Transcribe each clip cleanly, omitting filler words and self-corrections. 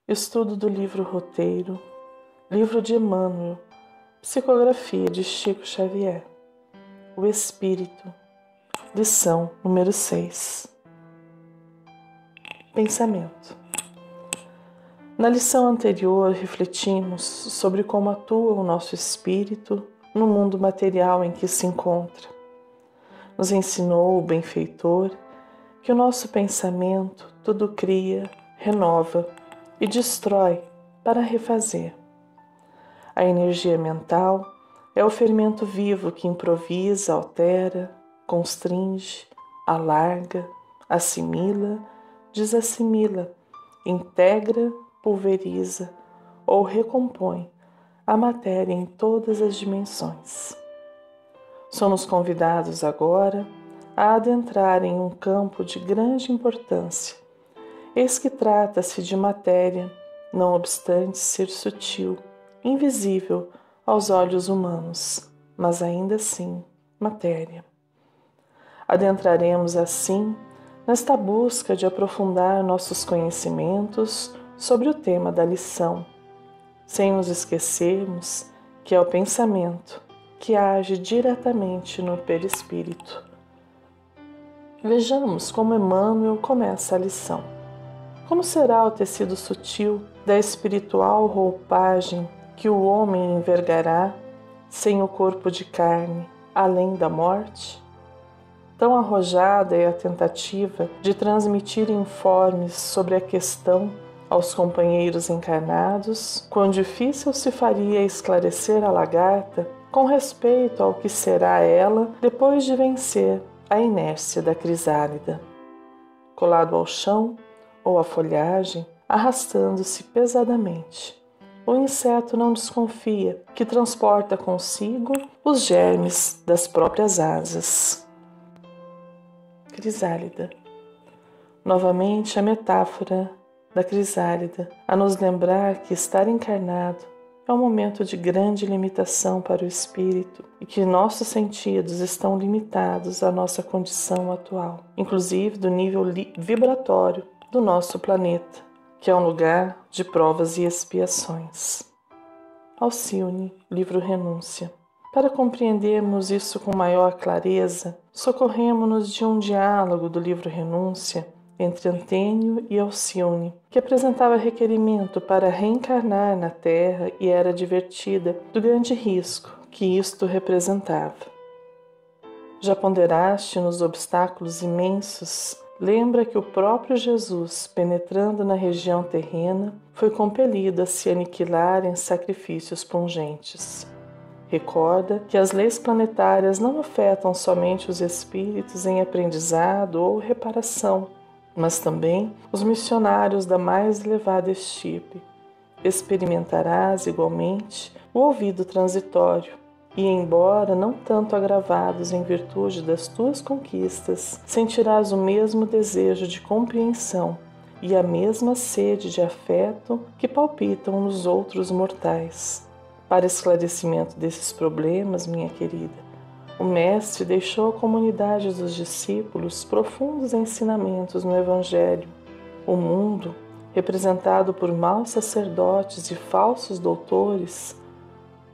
Estudo do livro Roteiro, livro de Emmanuel, psicografia de Chico Xavier, O Espírito, lição número 6. Pensamento. Na lição anterior, refletimos sobre como atua o nosso espírito no mundo material em que se encontra. Nos ensinou o benfeitor que o nosso pensamento tudo cria, renova e destrói para refazer. A energia mental é o fermento vivo que improvisa, altera, constringe, alarga, assimila, desassimila, integra, pulveriza ou recompõe a matéria em todas as dimensões. Somos convidados agora a adentrar em um campo de grande importância. Eis que trata-se de matéria, não obstante ser sutil, invisível aos olhos humanos, mas ainda assim matéria. Adentraremos assim nesta busca de aprofundar nossos conhecimentos sobre o tema da lição, sem nos esquecermos que é o pensamento que age diretamente no perispírito. Vejamos como Emmanuel começa a lição. Como será o tecido sutil da espiritual roupagem que o homem envergará sem o corpo de carne, além da morte? Tão arrojada é a tentativa de transmitir informes sobre a questão aos companheiros encarnados, quão difícil se faria esclarecer a lagarta com respeito ao que será ela depois de vencer a inércia da crisálida. Colado ao chão, ou a folhagem, arrastando-se pesadamente. O inseto não desconfia que transporta consigo os germes das próprias asas. Crisálida. Novamente a metáfora da crisálida, a nos lembrar que estar encarnado é um momento de grande limitação para o espírito e que nossos sentidos estão limitados à nossa condição atual, inclusive do nível vibratório do nosso planeta, que é um lugar de provas e expiações. Alcione, livro Renúncia. Para compreendermos isso com maior clareza, socorremos-nos de um diálogo do livro Renúncia entre Antênio e Alcione, que apresentava requerimento para reencarnar na Terra e era advertida do grande risco que isto representava. Já ponderaste nos obstáculos imensos. Lembra que o próprio Jesus, penetrando na região terrena, foi compelido a se aniquilar em sacrifícios pungentes. Recorda que as leis planetárias não afetam somente os espíritos em aprendizado ou reparação, mas também os missionários da mais elevada estirpe. Experimentarás igualmente o ouvido transitório, e, embora não tanto agravados em virtude das tuas conquistas, sentirás o mesmo desejo de compreensão e a mesma sede de afeto que palpitam nos outros mortais. Para esclarecimento desses problemas, minha querida, o Mestre deixou à comunidade dos discípulos profundos ensinamentos no Evangelho. O mundo, representado por maus sacerdotes e falsos doutores,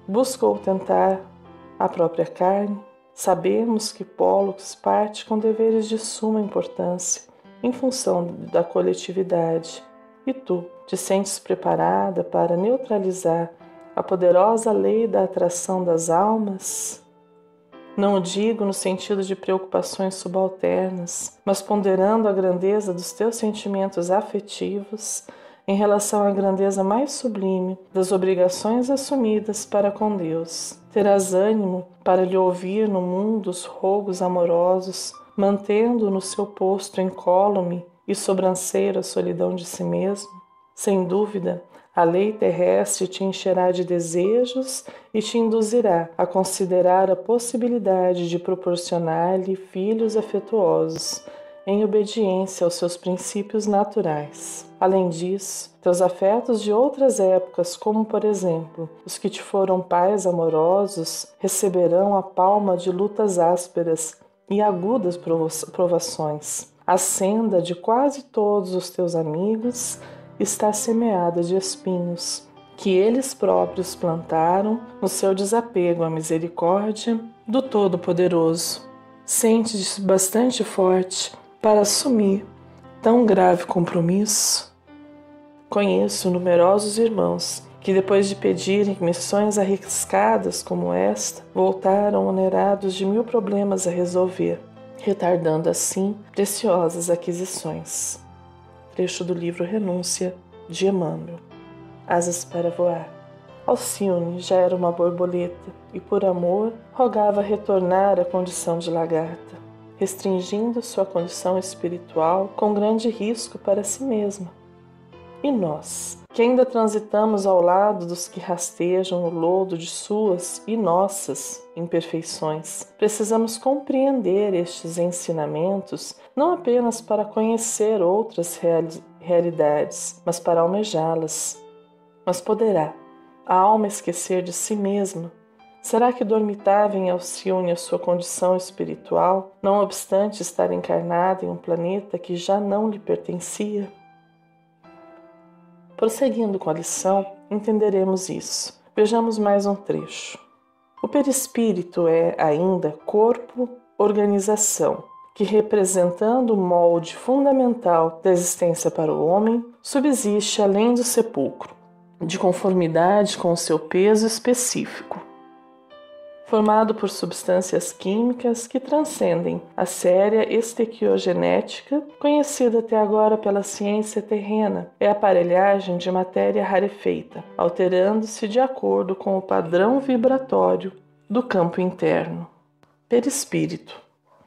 buscou tentar a própria carne. Sabemos que Pólux parte com deveres de suma importância em função da coletividade, e tu te sentes preparada para neutralizar a poderosa lei da atração das almas? Não o digo no sentido de preocupações subalternas, mas ponderando a grandeza dos teus sentimentos afetivos em relação à grandeza mais sublime das obrigações assumidas para com Deus. Terás ânimo para lhe ouvir no mundo os rogos amorosos, mantendo no seu posto incólume e sobranceiro a solidão de si mesmo? Sem dúvida, a lei terrestre te encherá de desejos e te induzirá a considerar a possibilidade de proporcionar-lhe filhos afetuosos, em obediência aos seus princípios naturais. Além disso, teus afetos de outras épocas, como por exemplo os que te foram pais amorosos, receberão a palma de lutas ásperas e agudas provações. A senda de quase todos os teus amigos está semeada de espinhos, que eles próprios plantaram no seu desapego à misericórdia do Todo-Poderoso. Sente-se bastante forte para assumir tão grave compromisso? Conheço numerosos irmãos que, depois de pedirem missões arriscadas como esta, voltaram onerados de 1000 problemas a resolver, retardando assim preciosas aquisições. Trecho do livro Renúncia, de Emmanuel. Asas para voar. Alcione já era uma borboleta e, por amor, rogava retornar à condição de lagarta, restringindo sua condição espiritual com grande risco para si mesma. E nós, que ainda transitamos ao lado dos que rastejam o lodo de suas e nossas imperfeições, precisamos compreender estes ensinamentos não apenas para conhecer outras realidades, mas para almejá-las. Mas poderá a alma esquecer de si mesma? Será que dormitava em Alcione a sua condição espiritual, não obstante estar encarnada em um planeta que já não lhe pertencia? Prosseguindo com a lição, entenderemos isso. Vejamos mais um trecho. O perispírito é, ainda, corpo-organização, que, representando o molde fundamental da existência para o homem, subsiste além do sepulcro, de conformidade com o seu peso específico, formado por substâncias químicas que transcendem a séria estequiogenética, conhecida até agora pela ciência terrena, é a aparelhagem de matéria rarefeita, alterando-se de acordo com o padrão vibratório do campo interno. Perispírito.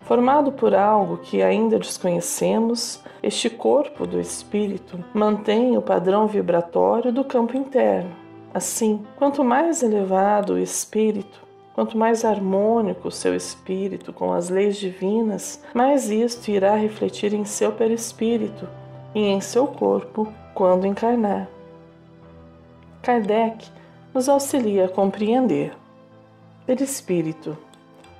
Formado por algo que ainda desconhecemos, este corpo do espírito mantém o padrão vibratório do campo interno. Assim, quanto mais elevado o espírito, quanto mais harmônico o seu espírito com as leis divinas, mais isto irá refletir em seu perispírito e em seu corpo quando encarnar. Kardec nos auxilia a compreender. Perispírito,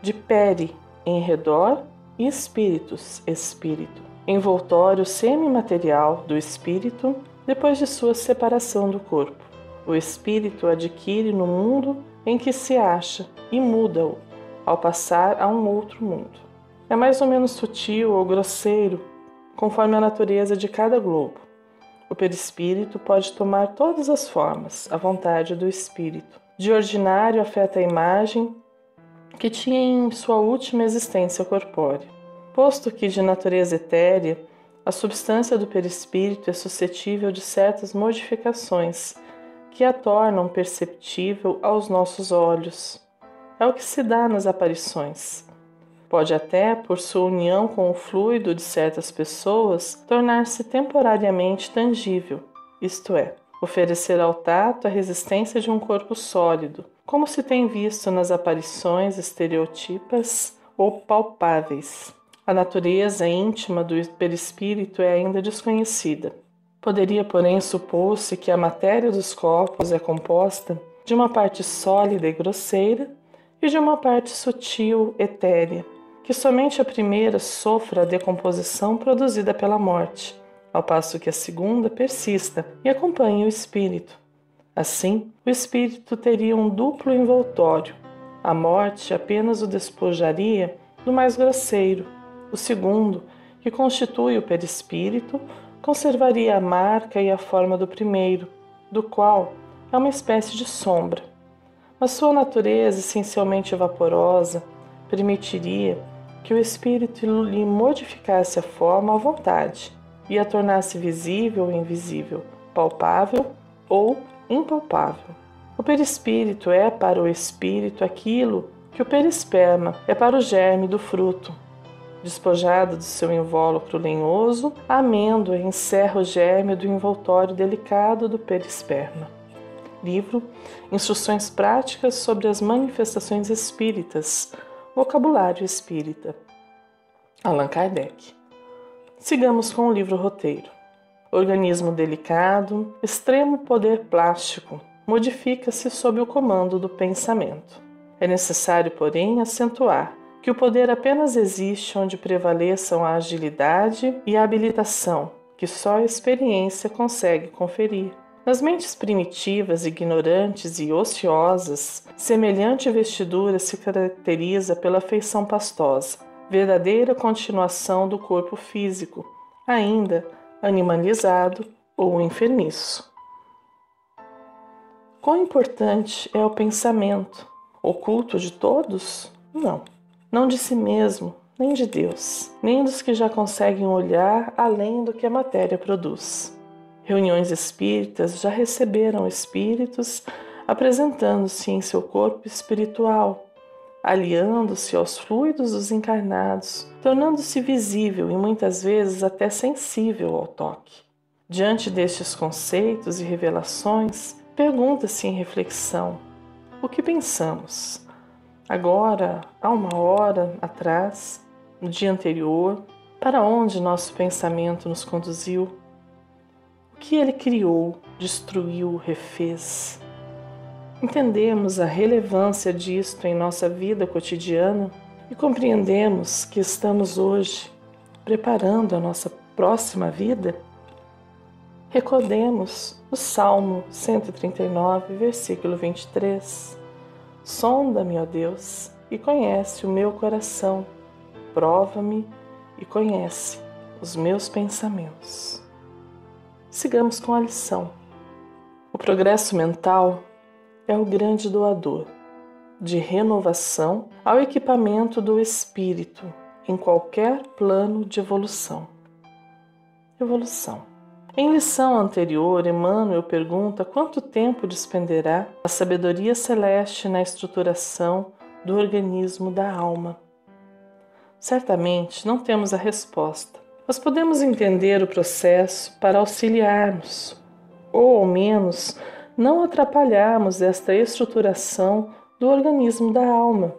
de peri, em redor, e espíritus, espírito, envoltório semimaterial do espírito depois de sua separação do corpo. O espírito adquire no mundo em que se acha e muda-o ao passar a um outro mundo. É mais ou menos sutil ou grosseiro, conforme a natureza de cada globo. O perispírito pode tomar todas as formas, à vontade do espírito. De ordinário afeta a imagem que tinha em sua última existência corpórea. Posto que, de natureza etérea, a substância do perispírito é suscetível de certas modificações que a tornam perceptível aos nossos olhos. É o que se dá nas aparições. Pode até, por sua união com o fluido de certas pessoas, tornar-se temporariamente tangível, isto é, oferecer ao tato a resistência de um corpo sólido, como se tem visto nas aparições estereotipas ou palpáveis. A natureza íntima do perispírito é ainda desconhecida. Poderia, porém, supor-se que a matéria dos corpos é composta de uma parte sólida e grosseira e de uma parte sutil, etérea, que somente a primeira sofra a decomposição produzida pela morte, ao passo que a segunda persista e acompanhe o espírito. Assim, o espírito teria um duplo envoltório. A morte apenas o despojaria do mais grosseiro. O segundo, que constitui o perispírito, conservaria a marca e a forma do primeiro, do qual é uma espécie de sombra. Mas sua natureza essencialmente vaporosa permitiria que o espírito lhe modificasse a forma à vontade e a tornasse visível ou invisível, palpável ou impalpável. O perispírito é para o espírito aquilo que o perisperma é para o germe do fruto. Despojado do seu invólucro lenhoso, a amêndoa encerra o germe do envoltório delicado do perisperma. Livro Instruções Práticas sobre as Manifestações Espíritas, Vocabulário Espírita. Allan Kardec. Sigamos com o livro roteiro. Organismo delicado, extremo poder plástico, modifica-se sob o comando do pensamento. É necessário, porém, acentuar que o poder apenas existe onde prevaleçam a agilidade e a habilitação, que só a experiência consegue conferir. Nas mentes primitivas, ignorantes e ociosas, semelhante vestidura se caracteriza pela feição pastosa, verdadeira continuação do corpo físico, ainda animalizado ou enfermiço. Quão importante é o pensamento? Oculto de todos? Não. Não de si mesmo, nem de Deus, nem dos que já conseguem olhar além do que a matéria produz. Reuniões espíritas já receberam espíritos apresentando-se em seu corpo espiritual, aliando-se aos fluidos dos encarnados, tornando-se visível e muitas vezes até sensível ao toque. Diante destes conceitos e revelações, pergunta-se em reflexão: o que pensamos? Agora, há uma hora atrás, no dia anterior, para onde nosso pensamento nos conduziu? O que ele criou, destruiu, refez? Entendemos a relevância disto em nossa vida cotidiana e compreendemos que estamos hoje preparando a nossa próxima vida? Recordemos o Salmo 139, versículo 23. Sonda-me, ó Deus, e conhece o meu coração. Prova-me e conhece os meus pensamentos. Sigamos com a lição. O progresso mental é o grande doador de renovação ao equipamento do espírito em qualquer plano de evolução. Em lição anterior, Emmanuel pergunta quanto tempo despenderá a sabedoria celeste na estruturação do organismo da alma. Certamente não temos a resposta, mas podemos entender o processo para auxiliarmos, ou ao menos não atrapalharmos esta estruturação do organismo da alma.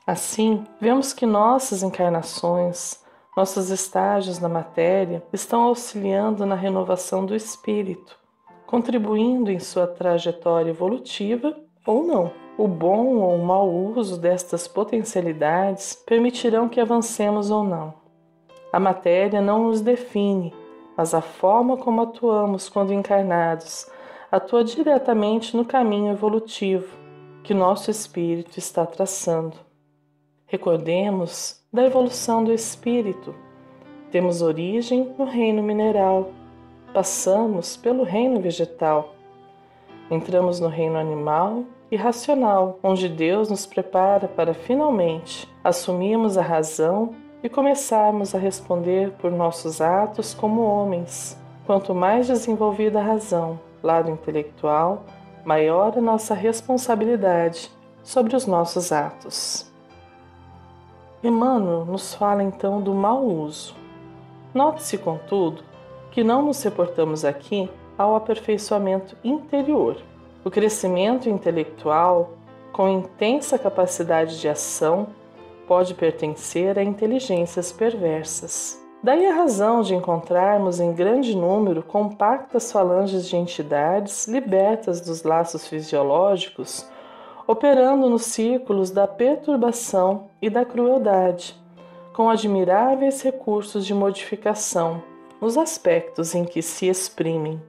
Assim, vemos que nossas encarnações, nossos estágios na matéria estão auxiliando na renovação do espírito, contribuindo em sua trajetória evolutiva ou não. O bom ou o mau uso destas potencialidades permitirão que avancemos ou não. A matéria não nos define, mas a forma como atuamos quando encarnados atua diretamente no caminho evolutivo que nosso espírito está traçando. Recordemos da evolução do espírito. Temos origem no reino mineral, passamos pelo reino vegetal, entramos no reino animal e racional, onde Deus nos prepara para finalmente assumirmos a razão e começarmos a responder por nossos atos como homens. Quanto mais desenvolvida a razão, lado intelectual, maior a nossa responsabilidade sobre os nossos atos. Emmanuel nos fala então do mau uso. Note-se, contudo, que não nos reportamos aqui ao aperfeiçoamento interior. O crescimento intelectual, com intensa capacidade de ação, pode pertencer a inteligências perversas. Daí a razão de encontrarmos em grande número compactas falanges de entidades libertas dos laços fisiológicos, operando nos círculos da perturbação e da crueldade, com admiráveis recursos de modificação nos aspectos em que se exprimem.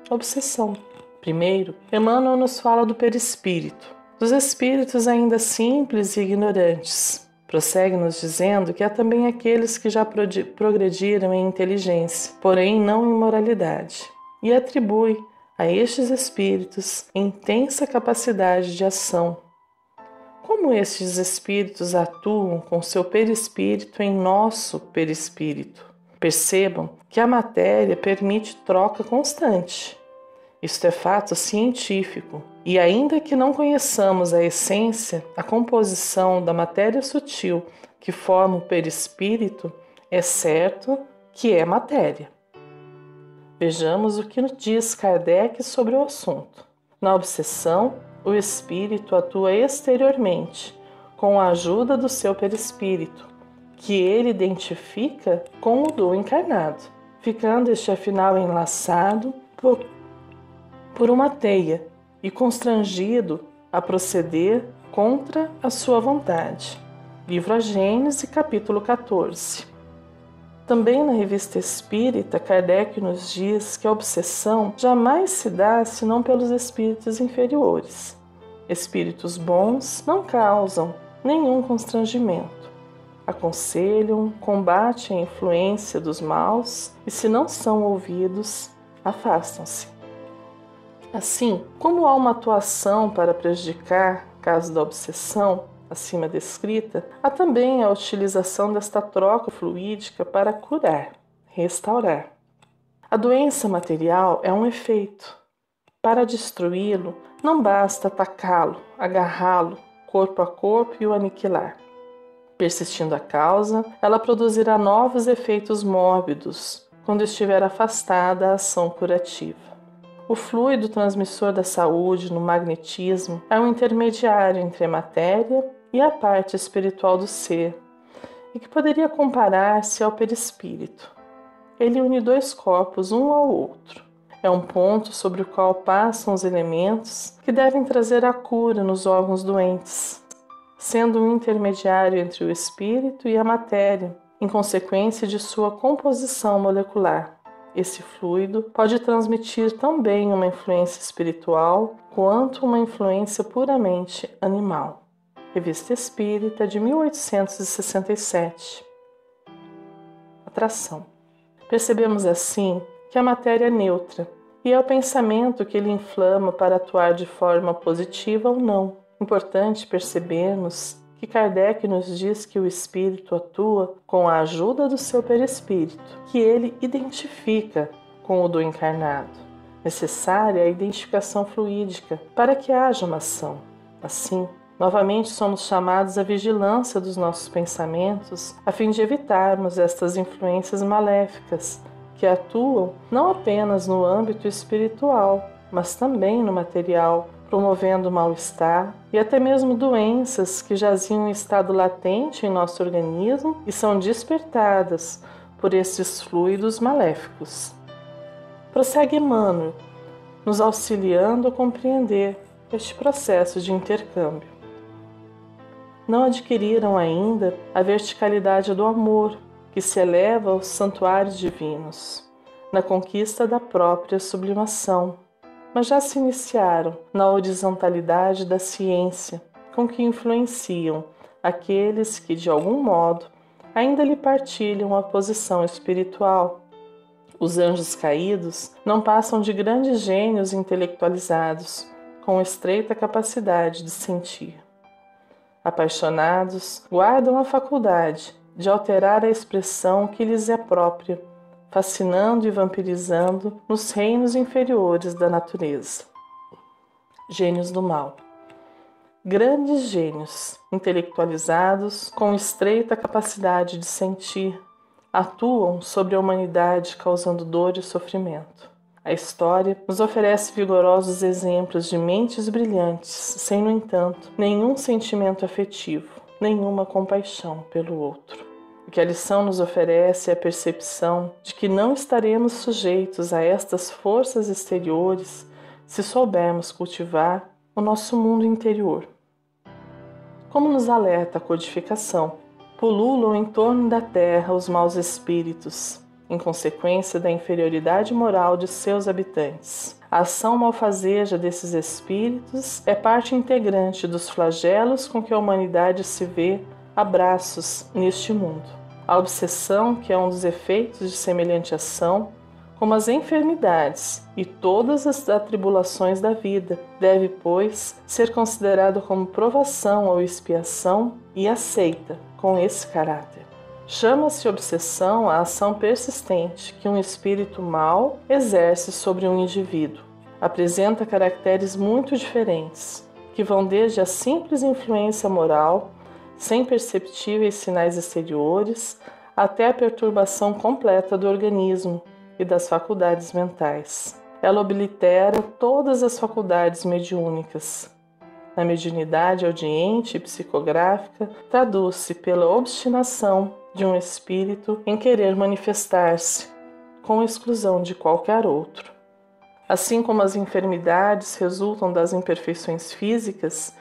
Obsessão. Primeiro, Emmanuel nos fala do perispírito, dos espíritos ainda simples e ignorantes. Prossegue nos dizendo que há também aqueles que já progrediram em inteligência, porém não em moralidade, e atribui a estes espíritos intensa capacidade de ação. Como estes espíritos atuam com seu perispírito em nosso perispírito? Percebam que a matéria permite troca constante. Isto é fato científico, e ainda que não conheçamos a essência, a composição da matéria sutil que forma o perispírito, é certo que é matéria. Vejamos o que nos diz Kardec sobre o assunto. Na obsessão, o espírito atua exteriormente, com a ajuda do seu perispírito, que ele identifica com o do encarnado, ficando este afinal enlaçado por uma teia e constrangido a proceder contra a sua vontade. Livro A Gênese, capítulo 14. Também na Revista Espírita, Kardec nos diz que a obsessão jamais se dá senão pelos espíritos inferiores. Espíritos bons não causam nenhum constrangimento. Aconselham, combatem a influência dos maus e, se não são ouvidos, afastam-se. Assim, como há uma atuação para prejudicar, caso da obsessão, acima descrita, há também a utilização desta troca fluídica para curar, restaurar. A doença material é um efeito. Para destruí-lo, não basta atacá-lo, agarrá-lo, corpo a corpo e o aniquilar. Persistindo a causa, ela produzirá novos efeitos mórbidos, quando estiver afastada a ação curativa. O fluido transmissor da saúde no magnetismo é um intermediário entre a matéria e a parte espiritual do ser, e que poderia comparar-se ao perispírito. Ele une dois corpos um ao outro. É um ponto sobre o qual passam os elementos que devem trazer a cura nos órgãos doentes, sendo um intermediário entre o espírito e a matéria, em consequência de sua composição molecular. Esse fluido pode transmitir também uma influência espiritual quanto uma influência puramente animal. Revista Espírita de 1867. Atração. Percebemos assim que a matéria é neutra e é o pensamento que lhe inflama para atuar de forma positiva ou não. Importante percebermos que Kardec nos diz que o espírito atua com a ajuda do seu perispírito, que ele identifica com o do encarnado. Necessária a identificação fluídica para que haja uma ação. Assim, novamente somos chamados à vigilância dos nossos pensamentos a fim de evitarmos estas influências maléficas que atuam não apenas no âmbito espiritual, mas também no material, promovendo mal-estar e até mesmo doenças que jaziam em estado latente em nosso organismo e são despertadas por esses fluidos maléficos. Prossegue Emmanuel, nos auxiliando a compreender este processo de intercâmbio. Não adquiriram ainda a verticalidade do amor, que se eleva aos santuários divinos, na conquista da própria sublimação, mas já se iniciaram na horizontalidade da ciência, com que influenciam aqueles que, de algum modo, ainda lhe partilham a posição espiritual. Os anjos caídos não passam de grandes gênios intelectualizados, com estreita capacidade de sentir. Apaixonados, guardam a faculdade de alterar a expressão que lhes é própria, fascinando e vampirizando nos reinos inferiores da natureza. Gênios do mal. Grandes gênios, intelectualizados, com estreita capacidade de sentir, atuam sobre a humanidade causando dor e sofrimento. A história nos oferece vigorosos exemplos de mentes brilhantes, sem, no entanto, nenhum sentimento afetivo, nenhuma compaixão pelo outro. O que a lição nos oferece é a percepção de que não estaremos sujeitos a estas forças exteriores se soubermos cultivar o nosso mundo interior. Como nos alerta a codificação, pululam em torno da terra os maus espíritos, em consequência da inferioridade moral de seus habitantes. A ação malfazeja desses espíritos é parte integrante dos flagelos com que a humanidade se vê a braços neste mundo. A obsessão, que é um dos efeitos de semelhante ação, como as enfermidades e todas as atribulações da vida, deve, pois, ser considerado como provação ou expiação e aceita com esse caráter. Chama-se obsessão a ação persistente que um espírito mau exerce sobre um indivíduo. Apresenta caracteres muito diferentes, que vão desde a simples influência moral, sem perceptíveis sinais exteriores, até a perturbação completa do organismo e das faculdades mentais. Ela oblitera todas as faculdades mediúnicas. Na mediunidade audiente e psicográfica, traduz-se pela obstinação de um espírito em querer manifestar-se, com exclusão de qualquer outro. Assim como as enfermidades resultam das imperfeições físicas,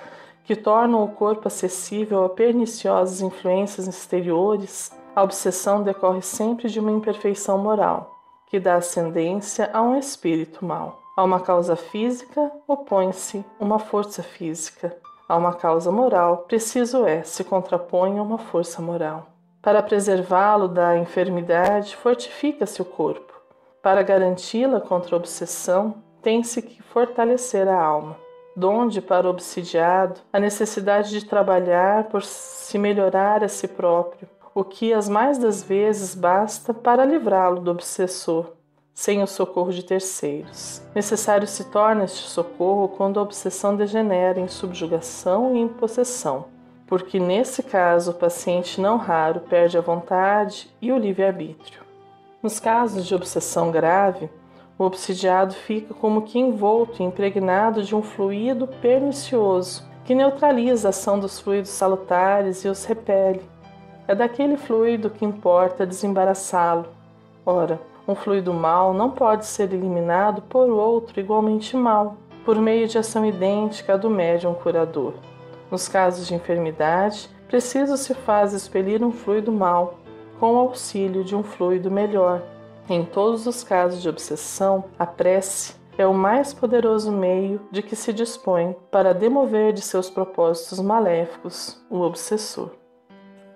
que tornam o corpo acessível a perniciosas influências exteriores, A obsessão decorre sempre de uma imperfeição moral, que dá ascendência a um espírito mau. A uma causa física, opõe-se uma força física. A uma causa moral, preciso se contrapõe a uma força moral. Para preservá-lo da enfermidade, fortifica-se o corpo. Para garanti-la contra a obsessão, tem-se que fortalecer a alma. Donde, para o obsidiado, a necessidade de trabalhar por se melhorar a si próprio, o que as mais das vezes basta para livrá-lo do obsessor, sem o socorro de terceiros. Necessário se torna este socorro quando a obsessão degenera em subjugação e em possessão, porque nesse caso o paciente não raro perde a vontade e o livre-arbítrio. Nos casos de obsessão grave, o obsidiado fica como que envolto e impregnado de um fluido pernicioso que neutraliza a ação dos fluidos salutares e os repele. É daquele fluido que importa desembaraçá-lo. Ora, um fluido mau não pode ser eliminado por outro igualmente mau, por meio de ação idêntica à do médium curador. Nos casos de enfermidade, preciso se faz expelir um fluido mau, com o auxílio de um fluido melhor. Em todos os casos de obsessão, a prece é o mais poderoso meio de que se dispõe para demover de seus propósitos maléficos o obsessor.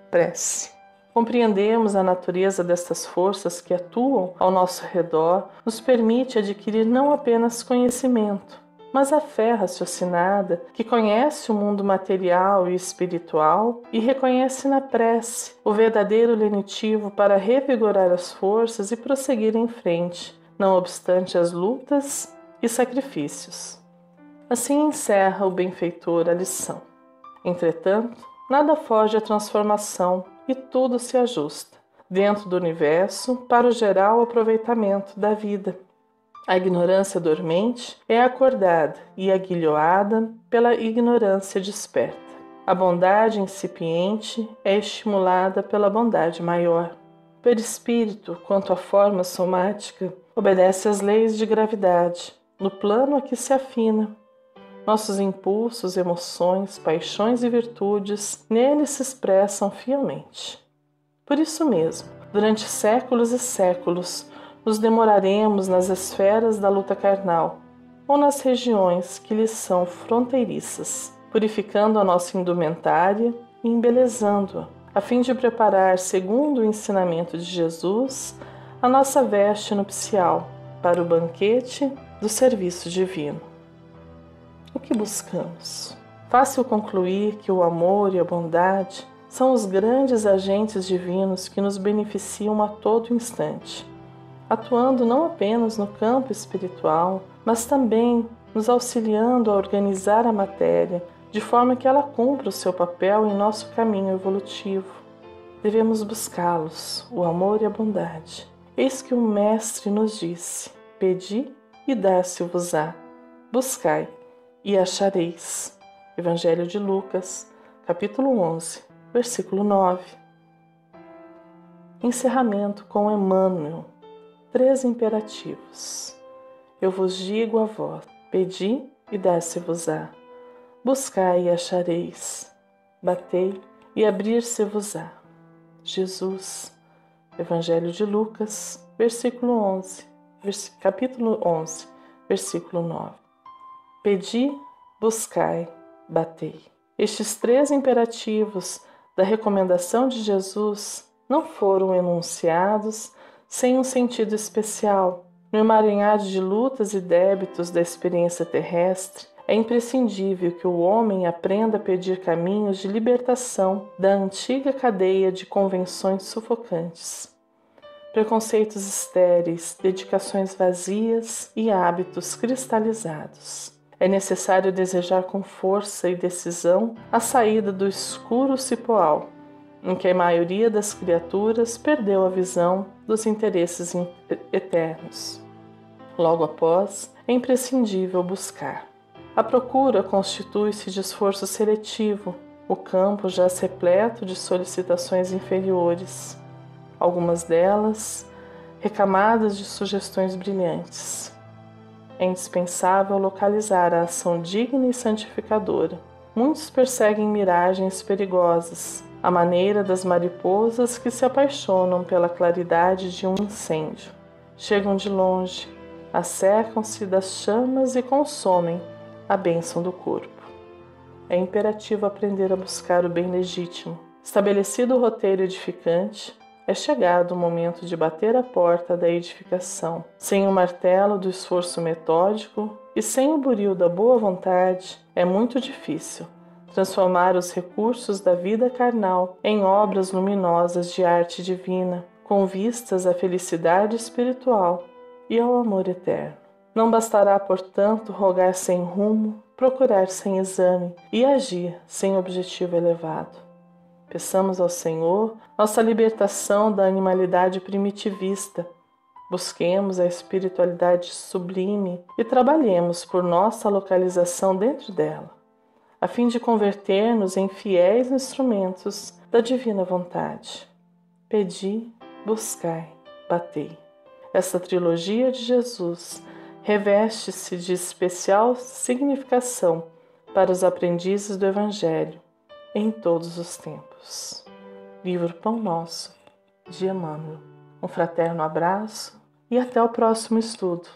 Prece. Compreendemos a natureza destas forças que atuam ao nosso redor, nos permite adquirir não apenas conhecimento, mas a fé raciocinada que conhece o mundo material e espiritual e reconhece na prece o verdadeiro lenitivo para revigorar as forças e prosseguir em frente, não obstante as lutas e sacrifícios. Assim encerra o benfeitor a lição. Entretanto, nada foge à transformação e tudo se ajusta, dentro do universo, para o geral aproveitamento da vida. A ignorância dormente é acordada e aguilhoada pela ignorância desperta. A bondade incipiente é estimulada pela bondade maior. O perispírito, quanto à forma somática, obedece às leis de gravidade, no plano a que se afina. Nossos impulsos, emoções, paixões e virtudes nele se expressam fielmente. Por isso mesmo, durante séculos e séculos, nos demoraremos nas esferas da luta carnal, ou nas regiões que lhes são fronteiriças, purificando a nossa indumentária e embelezando-a, a fim de preparar, segundo o ensinamento de Jesus, a nossa veste nupcial para o banquete do serviço divino. O que buscamos? Fácil concluir que o amor e a bondade são os grandes agentes divinos que nos beneficiam a todo instante, atuando não apenas no campo espiritual, mas também nos auxiliando a organizar a matéria de forma que ela cumpra o seu papel em nosso caminho evolutivo. Devemos buscá-los, o amor e a bondade. Eis que o Mestre nos disse: pedi e dar-se-vos-á, buscai e achareis. Evangelho de Lucas, capítulo 11, versículo 9. Encerramento com Emmanuel. 3 imperativos. Eu vos digo a vós: pedi e dar-se-vos-á, buscai e achareis, batei e abrir-se-vos-á. Jesus, Evangelho de Lucas, capítulo 11, versículo 9. Pedi, buscai, batei. Estes 3 imperativos da recomendação de Jesus não foram enunciados sem um sentido especial. No emaranhado de lutas e débitos da experiência terrestre, é imprescindível que o homem aprenda a pedir caminhos de libertação da antiga cadeia de convenções sufocantes, preconceitos estéreis, dedicações vazias e hábitos cristalizados. É necessário desejar com força e decisão a saída do escuro cipoal, em que a maioria das criaturas perdeu a visão dos interesses eternos. Logo após, é imprescindível buscar. A procura constitui-se de esforço seletivo, o campo já repleto de solicitações inferiores, algumas delas recamadas de sugestões brilhantes. É indispensável localizar a ação digna e santificadora. Muitos perseguem miragens perigosas, à maneira das mariposas que se apaixonam pela claridade de um incêndio. Chegam de longe, acercam-se das chamas e consomem a bênção do corpo. É imperativo aprender a buscar o bem legítimo. Estabelecido o roteiro edificante, é chegado o momento de bater a porta da edificação. Sem o martelo do esforço metódico e sem o buril da boa vontade, é muito difícil transformar os recursos da vida carnal em obras luminosas de arte divina, com vistas à felicidade espiritual e ao amor eterno. Não bastará, portanto, rogar sem rumo, procurar sem exame e agir sem objetivo elevado. Peçamos ao Senhor nossa libertação da animalidade primitivista. Busquemos a espiritualidade sublime e trabalhemos por nossa localização dentro dela, a fim de converter-nos em fiéis instrumentos da divina vontade. Pedi, buscai, batei. Esta trilogia de Jesus reveste-se de especial significação para os aprendizes do Evangelho em todos os tempos. Livro Pão Nosso, de Emmanuel. Um fraterno abraço e até o próximo estudo.